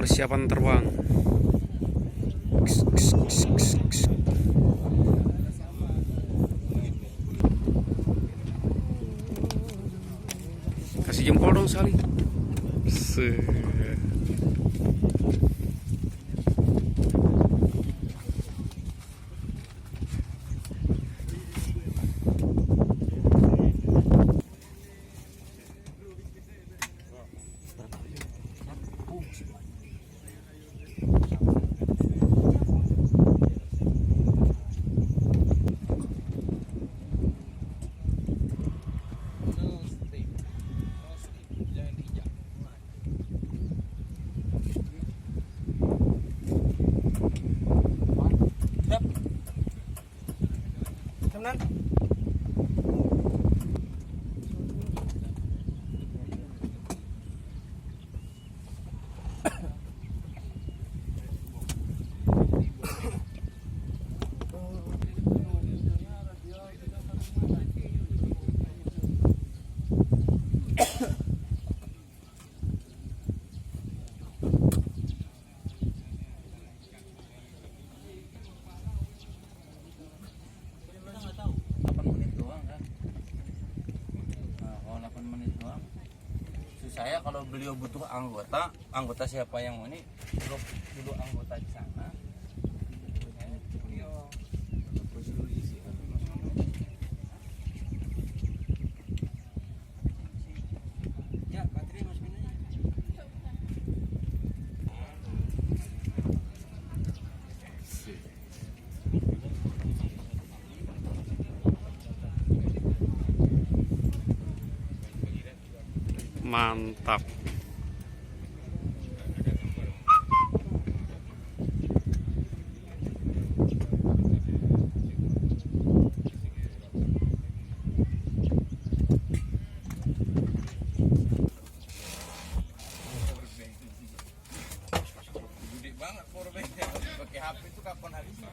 persiapan terbang. Kasih jempol dong Sali. Teman. Saya kalau beliau butuh anggota siapa yang ini dulu anggota di sana. Ya, baterai masukin aja. Mantap. Gede banget powerbanknya, pakai HP itu kapan habisnya?